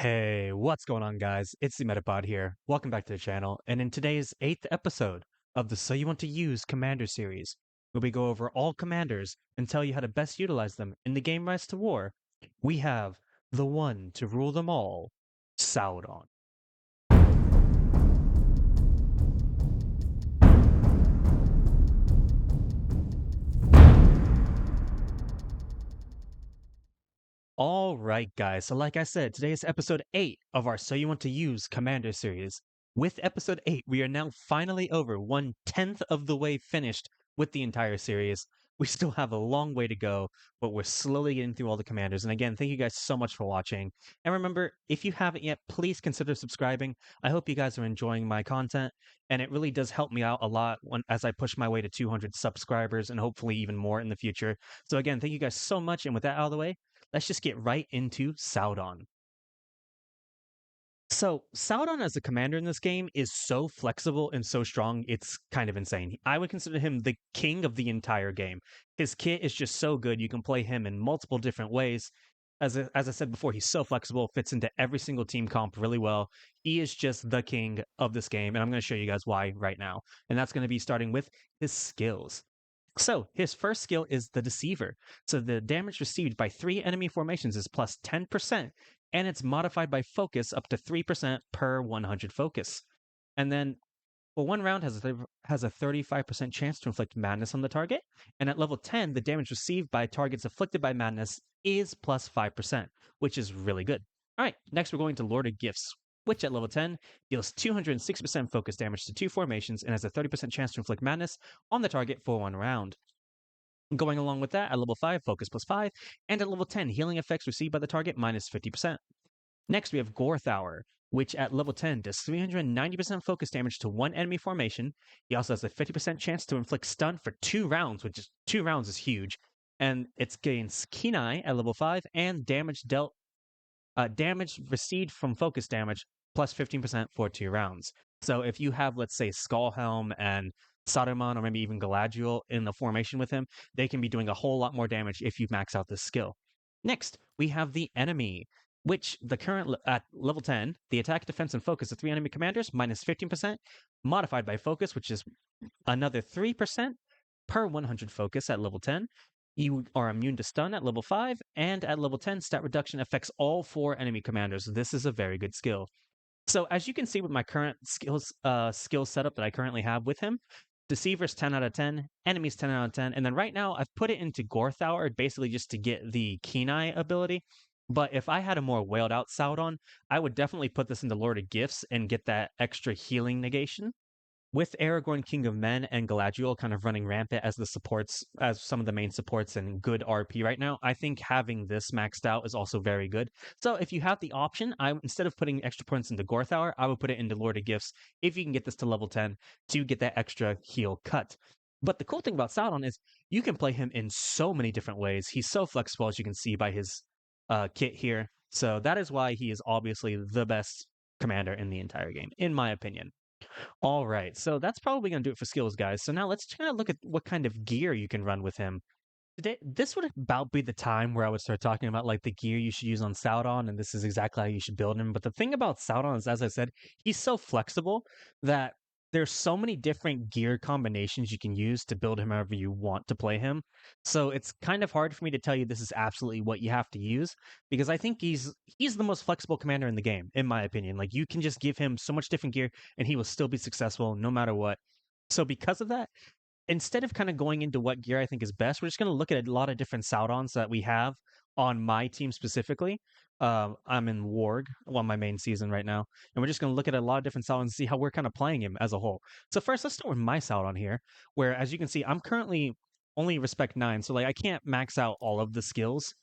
Hey, what's going on, guys? It's zMetapod here. Welcome back to the channel, and in today's 8th episode of the So You Want to Use Commander series, where we go over all commanders and tell you how to best utilize them in the game Rise to War, we have the one to rule them all, Sauron. All right, guys. So, like I said, today is episode 8 of our So You Want to Use Commander series. With episode 8, we are now finally over 1/10 of the way finished with the entire series. We still have a long way to go, but we're slowly getting through all the commanders. And again, thank you guys so much for watching. And remember, if you haven't yet, please consider subscribing. I hope you guys are enjoying my content, and it really does help me out a lot as I push my way to 200 subscribers and hopefully even more in the future. So again, thank you guys so much. And with that out of the way, let's just get right into Sauron. So, Sauron as a commander in this game is so flexible and so strong, it's kind of insane. I would consider him the king of the entire game. His kit is just so good, you can play him in multiple different ways. As I said before, he's so flexible, fits into every single team comp really well. He is just the king of this game, and I'm going to show you guys why right now. And that's going to be starting with his skills. So, his first skill is the Deceiver. So, the damage received by 3 enemy formations is plus 10%, and it's modified by focus up to 3% per 100 focus. And then, for one round, has a 35% chance to inflict madness on the target. And at level 10, the damage received by targets afflicted by madness is plus 5%, which is really good. All right, next we're going to Lord of Gifts, which at level 10 deals 206% focus damage to 2 formations and has a 30% chance to inflict madness on the target for 1 round. Going along with that, at level 5, focus plus 5, and at level 10, healing effects received by the target minus 50%. Next, we have Gorthour, which at level 10 does 390% focus damage to 1 enemy formation. He also has a 50% chance to inflict stun for 2 rounds, which is 2 rounds is huge. And it gains Kenai at level 5 and damage received from focus damage plus 15% for 2 rounds. So if you have, let's say, Skullhelm and Saruman or maybe even Galadriel in the formation with him, they can be doing a whole lot more damage if you max out this skill. Next, we have the enemy, which the current at level 10, the attack, defense, and focus of 3 enemy commanders minus 15%, modified by focus, which is another 3% per 100 focus at level 10. You are immune to stun at level 5, and at level 10, stat reduction affects all 4 enemy commanders. This is a very good skill. So as you can see with my current skill setup that I currently have with him, Deceiver's 10 out of 10, Enemies 10 out of 10, and then right now I've put it into Gorthour basically just to get the Kenai ability. But if I had a more wailed out Sauron, I would definitely put this into Lord of Gifts and get that extra healing negation. With Aragorn, King of Men, and Galadriel kind of running rampant as the supports, as some of the main supports and good RP right now, I think having this maxed out is also very good. So if you have the option, instead of putting extra points into Gorthour, I would put it into Lord of Gifts if you can get this to level 10 to get that extra heal cut. But the cool thing about Sauron is you can play him in so many different ways. He's so flexible, as you can see by his kit here. So that is why he is obviously the best commander in the entire game, in my opinion. All right, so that's probably going to do it for skills, guys. So now let's kind of look at what kind of gear you can run with him. Today, this would about be the time where I would start talking about like the gear you should use on Sauron, and this is exactly how you should build him. But the thing about Sauron is, as I said, he's so flexible that there's so many different gear combinations you can use to build him however you want to play him. So it's kind of hard for me to tell you this is absolutely what you have to use because I think he's the most flexible commander in the game, in my opinion. Like you can just give him so much different gear and he will still be successful no matter what. So because of that, instead of kind of going into what gear I think is best, we're just going to look at a lot of different Saurons that we have on my team specifically. I'm in Warg on my main season right now, and we're just going to look at a lot of different Saurons and see how we're kind of playing him as a whole. So first, let's start with my Sauron here, where as you can see, I'm currently only respect 9, so like I can't max out all of the skills.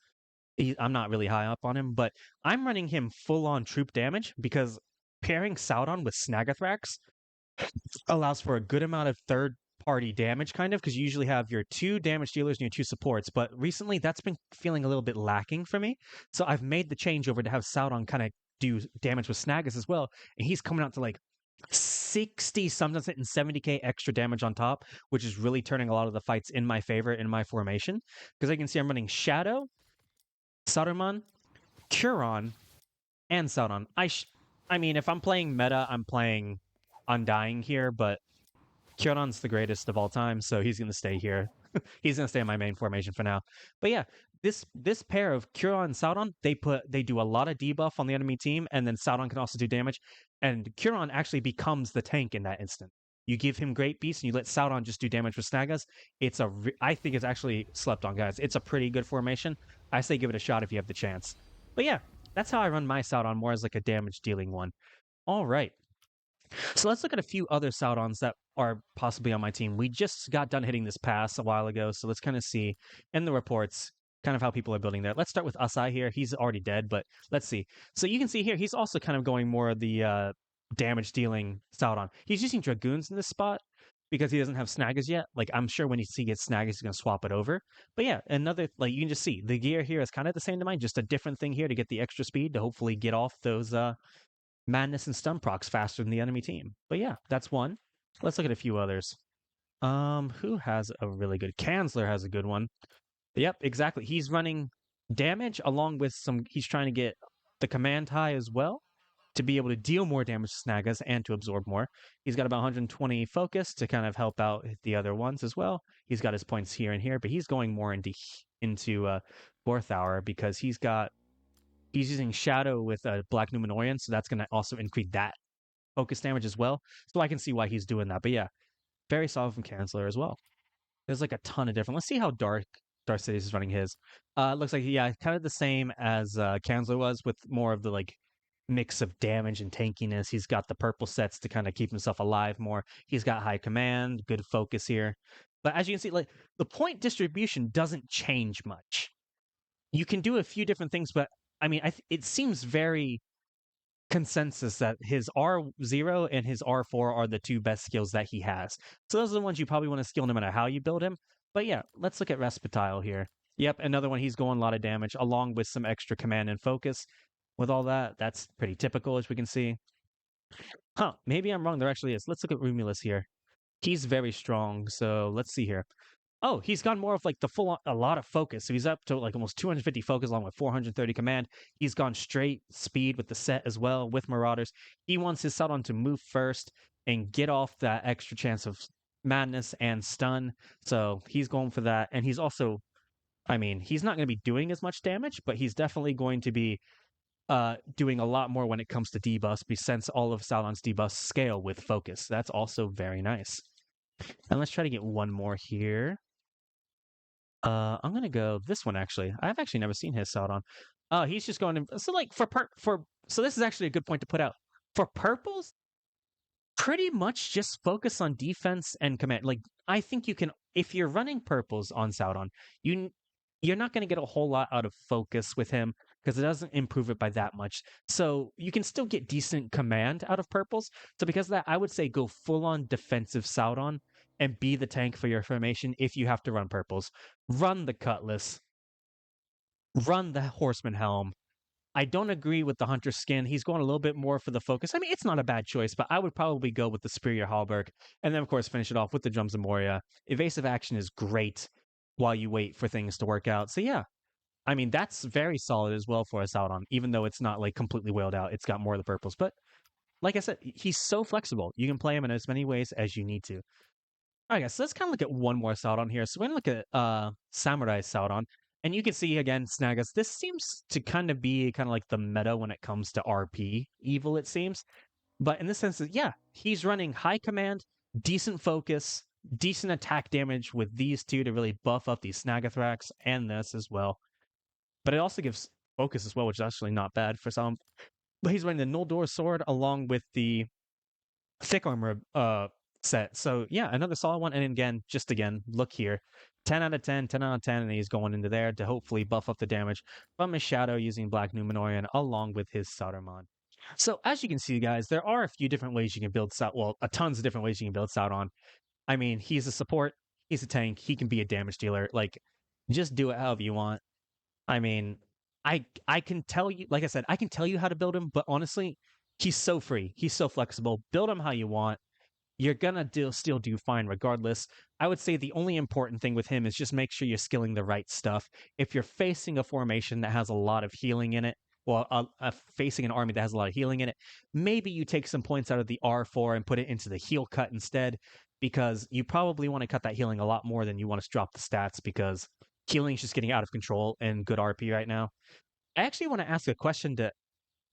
I'm not really high up on him, but I'm running him full on troop damage because pairing Sauron with Snagathrax allows for a good amount of third party damage, kind of, because you usually have your 2 damage dealers and your 2 supports. But recently, that's been feeling a little bit lacking for me. So I've made the change over to have Sauron kind of do damage with Snaggis as well. And he's coming out to like 60, sometimes hitting 70k extra damage on top, which is really turning a lot of the fights in my favor in my formation. Because I can see I'm running Shadow, Saruman, Curon, and Sauron. I mean, if I'm playing meta, I'm playing Undying here, but Kieran's the greatest of all time, so he's gonna stay here. He's gonna stay in my main formation for now. But yeah, this pair of Kieran and Sauron, they do a lot of debuff on the enemy team, and then Sauron can also do damage. And Kieran actually becomes the tank in that instant. You give him Great Beast and you let Sauron just do damage with Snagas. I think it's actually slept on, guys. It's a pretty good formation. I say give it a shot if you have the chance. But yeah, that's how I run my Sauron, more as like a damage dealing one. All right. So let's look at a few other Saurons that are possibly on my team. We just got done hitting this pass a while ago, so let's kind of see in the reports kind of how people are building there. Let's start with Asai here. He's already dead, but let's see. So you can see here, he's also kind of going more the damage dealing Sauron. He's using Dragoons in this spot because he doesn't have Snaggers yet. Like, I'm sure when he gets Snaggers, he's going to swap it over. But yeah, another, like, you can just see the gear here is kind of the same to mine, just a different thing here to get the extra speed to hopefully get off those madness and stun procs faster than the enemy team. But yeah, that's one. Let's look at a few others. Who has a really good? Kanzler has a good one. Yep, exactly. He's running damage along with some. He's trying to get the command high as well to be able to deal more damage to Snagas and to absorb more. He's got about 120 focus to kind of help out the other ones as well. He's got his points here and here, but he's going more into fourth hour because he's using Shadow with Black Numenorian, so that's going to also increase that focus damage as well. So I can see why he's doing that. But yeah, very solid from Kanzler as well. There's like a ton of different. Let's see how Dark Sidious is running his. Looks like yeah, kind of the same as Kanzler was, with more of the like mix of damage and tankiness. He's got the purple sets to kind of keep himself alive more. He's got high command, good focus here. But as you can see, like the point distribution doesn't change much. You can do a few different things, but I mean, it seems very consensus that his R0 and his R4 are the two best skills that he has. So those are the ones you probably want to skill no matter how you build him. But yeah, let's look at Respitile here. Yep, another one. He's going a lot of damage along with some extra command and focus. With all that, that's pretty typical, as we can see. Huh, maybe I'm wrong. There actually is. Let's look at Rumulus here. He's very strong. So let's see here. Oh, he's gone more of like the full a lot of focus. So he's up to like almost 250 focus along with 430 command. He's gone straight speed with the set as well with Marauders. He wants his Sauron to move first and get off that extra chance of madness and stun. So he's going for that. And he's also, I mean, he's not going to be doing as much damage, but he's definitely going to be doing a lot more when it comes to debuffs, since all of Sauron's debuffs scale with focus. That's also very nice. And let's try to get one more here. I'm gonna go this one actually. I've actually never seen his Sauron. He's just going to, so like so this is actually a good point to put out. For purples, pretty much just focus on defense and command. Like I think you can, if you're running purples on Sauron, you're not going to get a whole lot out of focus with him because it doesn't improve it by that much. So you can still get decent command out of purples. So because of that, I would say go full on defensive Sauron and be the tank for your formation if you have to run purples. Run the Cutlass. Run the Horseman Helm. I don't agree with the Hunter Skin. He's going a little bit more for the focus. I mean, it's not a bad choice, but I would probably go with the Superior Halberg. And then, of course, finish it off with the Drums of Moria. Evasive action is great while you wait for things to work out. So yeah, I mean, that's very solid as well for us out on, even though it's not like completely whaled out. It's got more of the purples. But like I said, he's so flexible. You can play him in as many ways as you need to. All right, guys, so let's kind of look at one more Sauron here. So we're going to look at Samurai Sauron. And you can see, again, Snagas, this seems to kind of be kind of like the meta when it comes to RP evil, it seems. But in this sense, yeah, he's running high command, decent focus, decent attack damage with these two to really buff up these Snagathrax and this as well. But it also gives focus as well, which is actually not bad for some. But he's running the Noldor sword along with the thick armor set. So yeah, another solid one. And again, look here. 10 out of 10, 10 out of 10, and he's going into there to hopefully buff up the damage from his Shadow using Black Numenorian along with his Saruman. So as you can see, guys, there are a few different ways you can build a tons of different ways you can build Sauron. I mean, he's a support, he's a tank, he can be a damage dealer. Like, just do it however you want. I mean, I can tell you, like I said, I can tell you how to build him, but honestly, he's so free, he's so flexible. Build him how you want. You're gonna still do fine regardless. I would say the only important thing with him is just make sure you're skilling the right stuff. If you're facing a formation that has a lot of healing in it, well, facing an army that has a lot of healing in it, maybe you take some points out of the R4 and put it into the heal cut instead, because you probably want to cut that healing a lot more than you want to drop the stats, because healing is just getting out of control in good RP right now. I actually want to ask a question to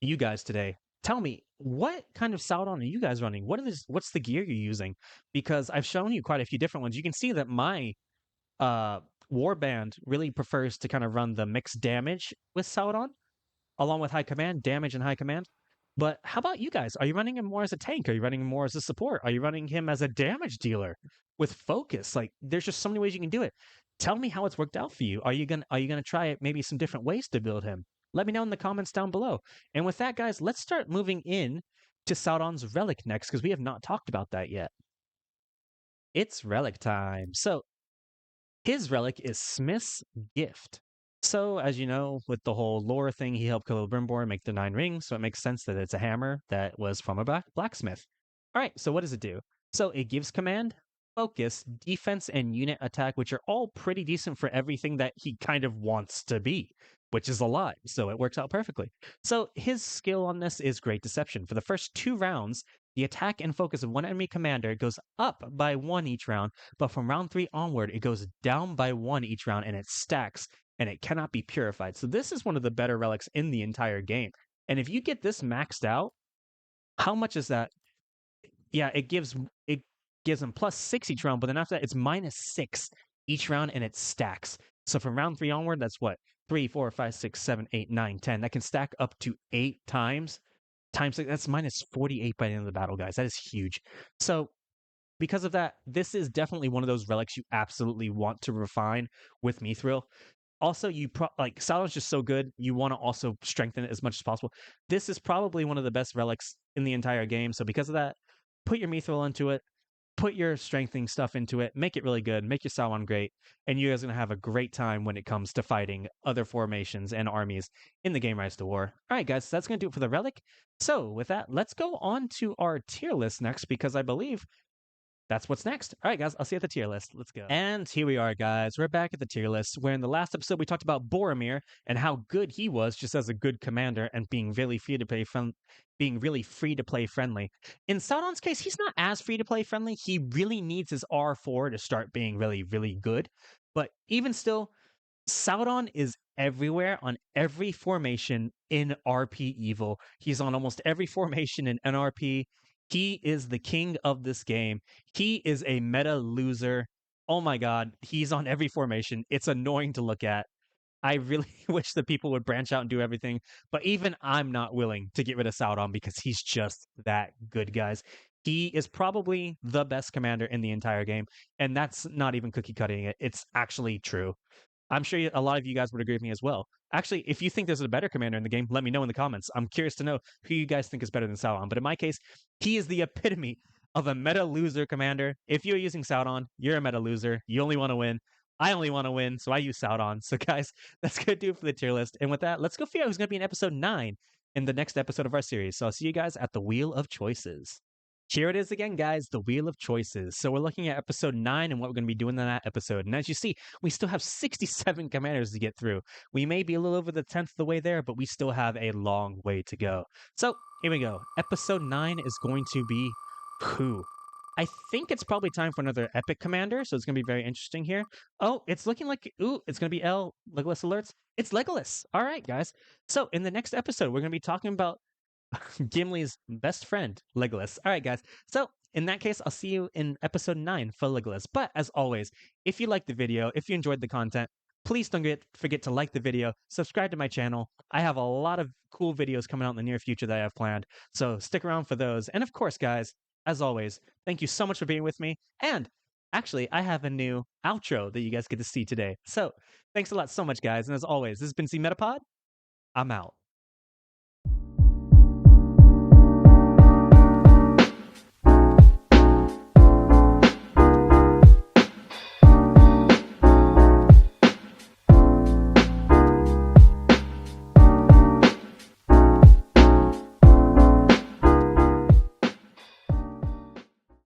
you guys today. Tell me, what kind of Sauron are you guys running? What's the gear you're using? Because I've shown you quite a few different ones. You can see that my uh warband really prefers to kind of run the mixed damage with Sauron, along with high command, damage and high command. But how about you guys? Are you running him more as a tank? Are you running him more as a support? Are you running him as a damage dealer with focus? Like, there's just so many ways you can do it. Tell me how it's worked out for you. Are you gonna try maybe some different ways to build him? Let me know in the comments down below. And with that, guys, let's start moving in to Sauron's Relic next, because we have not talked about that yet. It's Relic time. So his relic is Smith's Gift. So, as you know, with the whole lore thing, he helped Celebrimbor make the 9 rings, so it makes sense that it's a hammer that was from a blacksmith. All right, so what does it do? So it gives command, focus, defense, and unit attack, which are all pretty decent for everything that he kind of wants to be, which is a lot, so it works out perfectly. So his skill on this is Great Deception. For the first 2 rounds, the attack and focus of one enemy commander goes up by 1 each round, but from round 3 onward, it goes down by 1 each round, and it stacks, and it cannot be purified. So this is one of the better relics in the entire game. And if you get this maxed out, how much is that? Yeah, it gives him +6 each round, but then after that, it's -6 each round, and it stacks. So from round 3 onward, that's what? 3, 4, 5, 6, 7, 8, 9, 10. That can stack up to 8 times. Times that's -48 by the end of the battle, guys. That is huge. So because of that, this is definitely one of those relics you absolutely want to refine with Mithril. Also, like Sauron's just so good, you want to also strengthen it as much as possible. This is probably one of the best relics in the entire game. So because of that, put your Mithril into it, put your strengthening stuff into it, make it really good, make your Sauron great, and you guys are going to have a great time when it comes to fighting other formations and armies in the game Rise to War. All right, guys, so that's going to do it for the Relic. So with that, let's go on to our tier list next, because I believe that's what's next. All right, guys, I'll see you at the tier list. Let's go. And here we are, guys. We're back at the tier list, where in the last episode we talked about Boromir and how good he was just as a good commander and being really free to play friendly. In Sauron's case, he's not as free to play friendly. He really needs his R4 to start being really, really good. But even still, Sauron is everywhere on every formation in RP Evil. He's on almost every formation in NRP. He is the king of this game. He is a meta loser. Oh my god, he's on every formation. It's annoying to look at. I really wish that people would branch out and do everything, but even I'm not willing to get rid of Sauron because he's just that good, guys. He is probably the best commander in the entire game, and that's not even cookie cutting it. It's actually true. I'm sure a lot of you guys would agree with me as well. Actually, if you think there's a better commander in the game, let me know in the comments. I'm curious to know who you guys think is better than Sauron. But in my case, he is the epitome of a meta loser commander. If you're using Sauron, you're a meta loser. You only want to win. I only want to win, so I use Sauron. So guys, that's going to do it for the tier list. And with that, let's go figure out who's going to be in episode 9 in the next episode of our series. So I'll see you guys at the Wheel of Choices. Here it is again, guys, the Wheel of Choices. So we're looking at episode 9 and what we're going to be doing in that episode. And as you see, we still have 67 commanders to get through. We may be a little over the 10th of the way there, but we still have a long way to go. So here we go. Episode 9 is going to be who? I think it's probably time for another epic commander, so it's going to be very interesting here. Oh, it's looking like, it's going to be Legolas alerts. It's Legolas. All right, guys. So in the next episode, we're going to be talking about Gimli's best friend, Legolas. All right, guys. So in that case, I'll see you in episode 9 for Legolas. But as always, if you liked the video, if you enjoyed the content, please don't forget to like the video, subscribe to my channel. I have a lot of cool videos coming out in the near future that I have planned, so stick around for those. And of course, guys, as always, thank you so much for being with me. And actually, I have a new outro that you guys get to see today. So thanks a lot so much, guys. And as always, this has been zMetapod. I'm out.